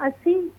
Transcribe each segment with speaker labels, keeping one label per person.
Speaker 1: 80,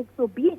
Speaker 1: 120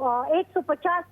Speaker 1: 150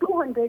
Speaker 1: 200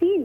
Speaker 1: 3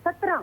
Speaker 1: 17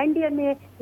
Speaker 1: NDMA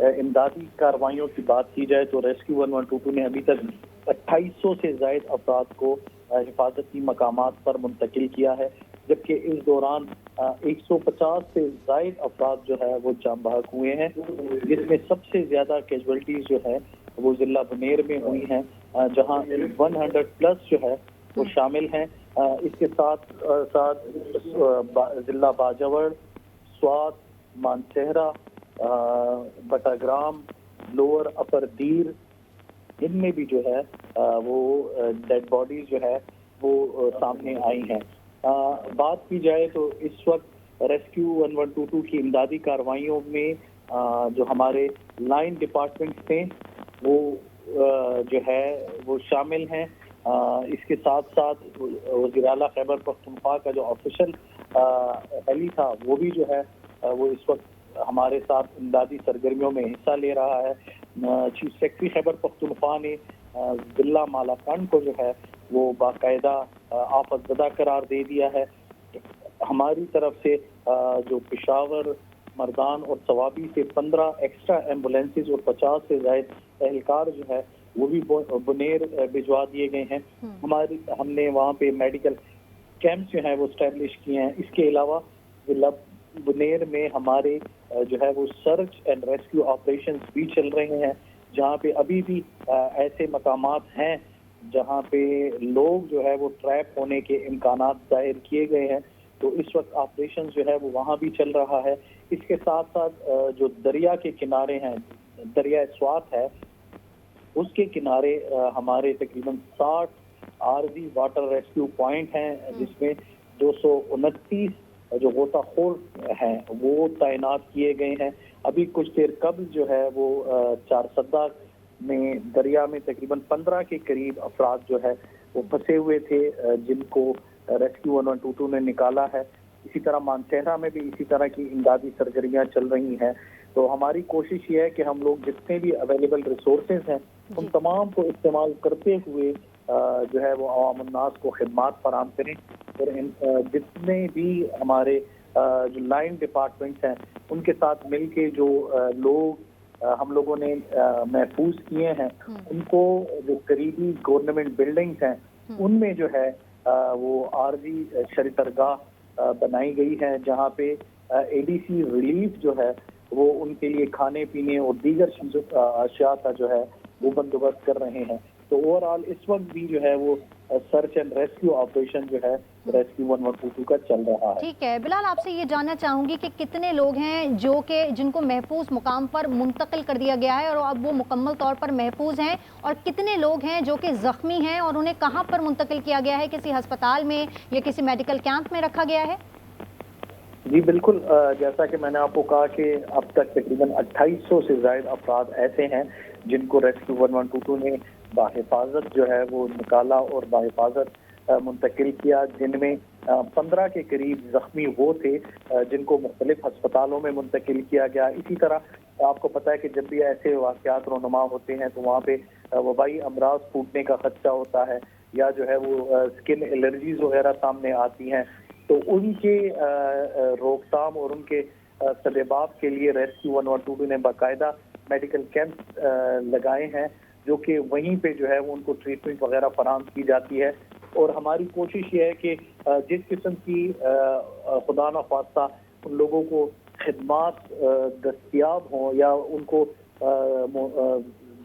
Speaker 2: امدادی کارروائیوں کی بات کی جائے تو ریسکیو 1122 نے ابھی تک 2800 سے زائد افراد کو حفاظتی مقامات پر منتقل کیا ہے، جبکہ اس دوران 150 سے زائد افراد جو ہے وہ جاں بحق ہوئے ہیں، جس میں سب سے زیادہ کیجویلٹیز جو ہے وہ ضلع بنیر میں ہوئی ہیں، جہاں 100 پلس جو ہے وہ شامل ہیں۔ اس کے ساتھ ساتھ ضلع باجوڑ، سوات، مانسہرہ، بٹاگرام، لوور اپر دیر، ان میں بھی جو ہے وہ ڈیڈ باڈیز جو ہے وہ سامنے آئی ہیں۔ بات کی جائے تو اس وقت ریسکیو 1122 کی امدادی کارروائیوں میں جو ہمارے لائن ڈپارٹمنٹس تھے وہ جو ہے وہ شامل ہیں۔ اس کے ساتھ ساتھ وزیر اعلیٰ خیبر پختونخوا کا جو آفیشل ہیلی تھا وہ بھی جو ہے وہ اس وقت ہمارے ساتھ امدادی سرگرمیوں میں حصہ لے رہا ہے۔ چیف سیکرٹری خیبر پختونخوا نے ضلع مالاکنڈ کو جو ہے وہ باقاعدہ آفت زدہ قرار دے دیا ہے۔ ہماری طرف سے جو پشاور، مردان اور سوابی سے 15 ایکسٹرا ایمبولینسز اور 50 سے زائد اہلکار جو ہے وہ بھی بنیر بھجوا دیے گئے ہیں۔ ہم نے وہاں پہ میڈیکل کیمپ جو ہیں وہ اسٹیبلش کیے ہیں۔ اس کے علاوہ ضلع بنیر میں ہمارے جو ہے وہ سرچ اینڈ ریسکیو آپریشنز بھی چل رہے ہیں، جہاں پہ ابھی بھی ایسے مقامات ہیں جہاں پہ لوگ جو ہے وہ ٹریپ ہونے کے امکانات ظاہر کیے گئے ہیں، تو اس وقت آپریشن جو ہے وہ وہاں بھی چل رہا ہے۔ اس کے ساتھ ساتھ جو دریا کے کنارے ہیں، دریا سوات ہے، اس کے کنارے ہمارے تقریباً 60 عارضی واٹر ریسکیو پوائنٹ ہیں، جس میں 229 جو غوطہ خور ہیں وہ تعینات کیے گئے ہیں۔ ابھی کچھ دیر قبل جو ہے وہ چارسدہ میں دریا میں تقریباً 15 کے قریب افراد جو ہے وہ پھنسے ہوئے تھے، جن کو ریسکیو 1122 نے نکالا ہے۔ اسی طرح مانسہرہ میں بھی اسی طرح کی امدادی سرگرمیاں چل رہی ہیں۔ تو ہماری کوشش یہ ہے کہ ہم لوگ جتنے بھی اویلیبل ریسورسز ہیں ان تمام کو استعمال کرتے ہوئے جو ہے وہ عوام الناس کو خدمات فراہم کریں، اور جتنے بھی ہمارے جو لائن ڈپارٹمنٹس ہیں ان کے ساتھ مل کے جو لوگ ہم لوگوں نے محفوظ کیے ہیں ان کو جو قریبی گورنمنٹ بلڈنگز ہیں ان میں جو ہے وہ عارضی شرطرگاہ بنائی گئی ہے، جہاں پہ اے ڈی سی ریلیف جو ہے وہ ان کے لیے کھانے پینے اور دیگر اشیاء کا جو ہے وہ بندوبست کر رہے ہیں۔ تو اوور آل اس وقت بھی جو ہے وہ سرچ اینڈ ریسکیو آپریشن جو ہے ریسکیو 1122 کا چل رہا ہے۔
Speaker 3: ٹھیک ہے بلال، آپ سے یہ جاننا چاہوں گی کہ کتنے لوگ ہیں جن کو محفوظ مقام پر منتقل کر دیا گیا ہے اور اب وہ مکمل طور پر محفوظ ہیں، اور کتنے لوگ ہیں جو کہ زخمی ہیں اور انہیں کہاں پر منتقل کیا گیا ہے؟ کسی ہسپتال میں یا کسی میڈیکل کیمپ میں رکھا گیا ہے؟
Speaker 2: جی بالکل، جیسا کہ میں نے آپ کو کہا کہ اب تک تقریباً 2800 سے زائد افراد ایسے ہیں جن کو ریسکیو 1122 نے بحفاظت جو ہے وہ نکالا اور بحفاظت منتقل کیا، جن میں 15 کے قریب زخمی وہ تھے جن کو مختلف ہسپتالوں میں منتقل کیا گیا۔ اسی طرح آپ کو پتہ ہے کہ جب بھی ایسے واقعات رونما ہوتے ہیں تو وہاں پہ وبائی امراض پھوٹنے کا خدشہ ہوتا ہے، یا جو ہے وہ اسکن الرجیز وغیرہ سامنے آتی ہیں، تو ان کے روک تھام اور ان کے سدباب کے لیے ریسکیو 1122 نے باقاعدہ میڈیکل کیمپ لگائے ہیں، جو کہ وہیں پہ جو ہے وہ ان کو ٹریٹمنٹ وغیرہ فراہم کی جاتی ہے۔ اور ہماری کوشش یہ ہے کہ جس قسم کی خدا نخواستہ ان لوگوں کو خدمات دستیاب ہوں یا ان کو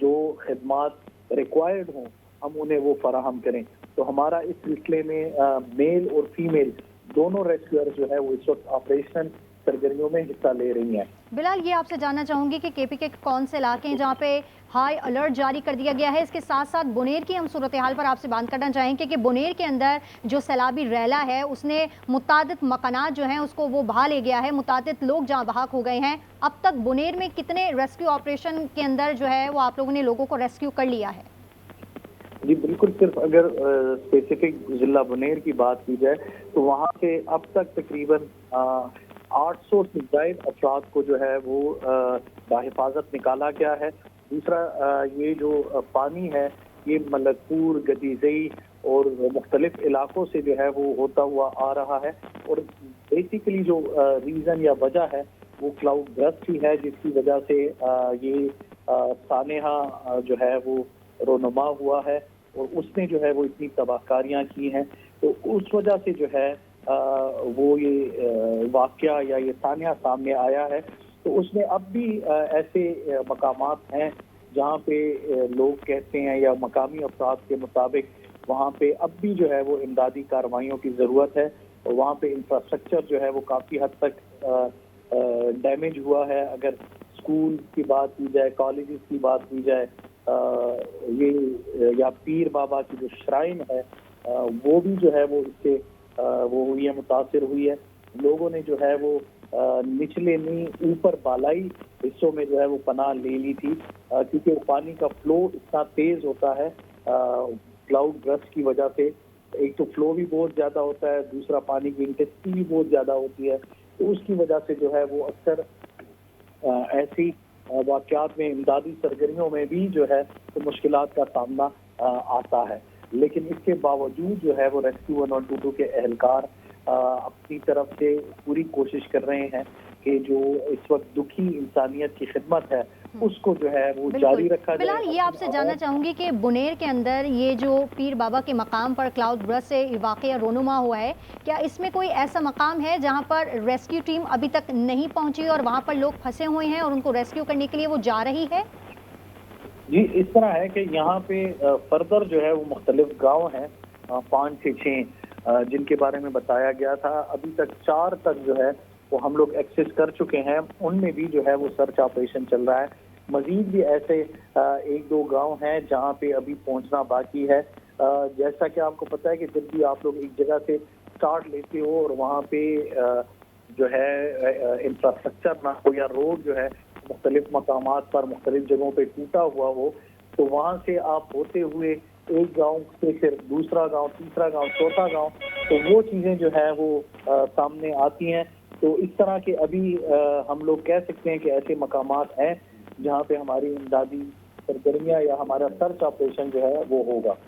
Speaker 2: جو خدمات ریکوائرڈ ہوں ہم انہیں وہ فراہم کریں۔ تو ہمارا اس سلسلے میں میل اور فیمیل دونوں ریسکیور جو ہے وہ اس وقت آپریشن سرگرمیوں میں حصہ لے رہی ہیں۔
Speaker 3: بلال، یہ آپ سے جاننا چاہوں گی کہ کے پی کے کون سے علاقے ہیں جہاں پہ ہائی الرٹ جاری کر دیا گیا ہے؟ اس کے ساتھ ساتھ بنیر کی ہم صورتحال پر آپ سے بات کرنا چاہیں گے کہ بنیر کے اندر جو سیلابی ریلا ہے اس نے متعدد مکانات جو ہیں اس کو وہ بہا لے گیا ہے، متعدد لوگ جہاں بحق ہو گئے ہیں۔ اب تک بنیر میں کتنے ریسکیو آپریشن کے اندر جو ہے وہ آپ لوگوں نے لوگوں کو ریسکیو کر لیا ہے؟
Speaker 2: جی بالکل، صرف اگر اسپیسیفک ضلع بنیر کی بات کی جائے تو وہاں سے اب تک تقریباً 800 سے زائد افراد کو جو ہے وہ بحفاظت نکالا گیا ہے۔ دوسرا یہ جو پانی ہے یہ ملک پور، گدیزئی اور مختلف علاقوں سے جو ہے وہ ہوتا ہوا آ رہا ہے، اور بیسیکلی جو ریزن یا وجہ ہے وہ کلاؤڈ برسٹ ہی ہے، جس کی وجہ سے یہ سانحہ جو ہے وہ رونما ہوا ہے اور اس نے جو ہے وہ اتنی تباہ کاریاں کی ہیں. تو اس وجہ سے جو ہے وہ یہ واقعہ یا یہ سانحہ سامنے آیا ہے. تو اس میں اب بھی ایسے مقامات ہیں جہاں پہ لوگ کہتے ہیں یا مقامی افراد کے مطابق وہاں پہ اب بھی جو ہے وہ امدادی کارروائیوں کی ضرورت ہے. اور وہاں پہ انفراسٹرکچر جو ہے وہ کافی حد تک ڈیمیج ہوا ہے. اگر اسکول کی بات کی جائے، کالجز کی بات کی جائے، یہ یا پیر بابا کی جو شرائن ہے وہ بھی جو ہے وہ اس سے وہ ہوئی ہے، متاثر ہوئی ہے. لوگوں نے جو ہے وہ نچلے نہیں اوپر بالائی حصوں میں جو ہے وہ پناہ لے لی تھی، کیونکہ پانی کا فلو اتنا تیز ہوتا ہے کلاؤڈ برسٹ کی وجہ سے. ایک تو فلو بھی بہت زیادہ ہوتا ہے، دوسرا پانی کی انٹینسٹی بھی بہت زیادہ ہوتی ہے. تو اس کی وجہ سے جو ہے وہ اکثر ایسی واقعات میں امدادی سرگرمیوں میں بھی جو ہے تو مشکلات کا سامنا آتا ہے. لیکن اس کے باوجود جو ہے وہ ریسکیو 112 کے اہلکار اپنی طرف سے پوری کوشش کر رہے ہیں کہ جو اس وقت دکھی انسانیت کی خدمت ہے اس کو جو ہے وہ جاری رکھا جائے.
Speaker 3: بلال، یہ آپ سے جاننا چاہوں گی کہ بنیر کے اندر یہ جو پیر بابا کے مقام پر کلاؤڈ برسٹ سے واقعہ رونما ہوا ہے، کیا اس میں کوئی ایسا مقام ہے جہاں پر ریسکیو ٹیم ابھی تک نہیں پہنچی اور وہاں پر لوگ پھنسے ہوئے ہیں اور ان کو ریسکیو کرنے کے لیے وہ جا رہی ہے؟
Speaker 2: جی، اس طرح ہے کہ یہاں پہ فردر جو ہے وہ مختلف گاؤں ہیں 5 سے 6 جن کے بارے میں بتایا گیا تھا. ابھی تک 4 تک جو ہے وہ ہم لوگ ایکسس کر چکے ہیں. ان میں بھی جو ہے وہ سرچ آپریشن چل رہا ہے. مزید بھی ایسے 1-2 گاؤں ہیں جہاں پہ ابھی پہنچنا باقی ہے. جیسا کہ آپ کو پتہ ہے کہ جب بھی آپ لوگ ایک جگہ سے سٹارٹ لیتے ہو اور وہاں پہ جو ہے انفراسٹرکچر نہ ہو یا روڈ جو ہے مختلف مقامات پر مختلف جگہوں پہ ٹوٹا ہوا ہو، تو وہاں سے آپ ہوتے ہوئے ایک گاؤں سے پھر دوسرا گاؤں، تیسرا گاؤں، چوتھا گاؤں، تو وہ چیزیں جو ہے وہ سامنے آتی ہیں. تو اس طرح کے ابھی ہم لوگ کہہ سکتے ہیں کہ ایسے مقامات ہیں جہاں پہ ہماری امدادی سرگرمیاں یا ہمارا سرچ آپریشن جو ہے وہ ہوگا.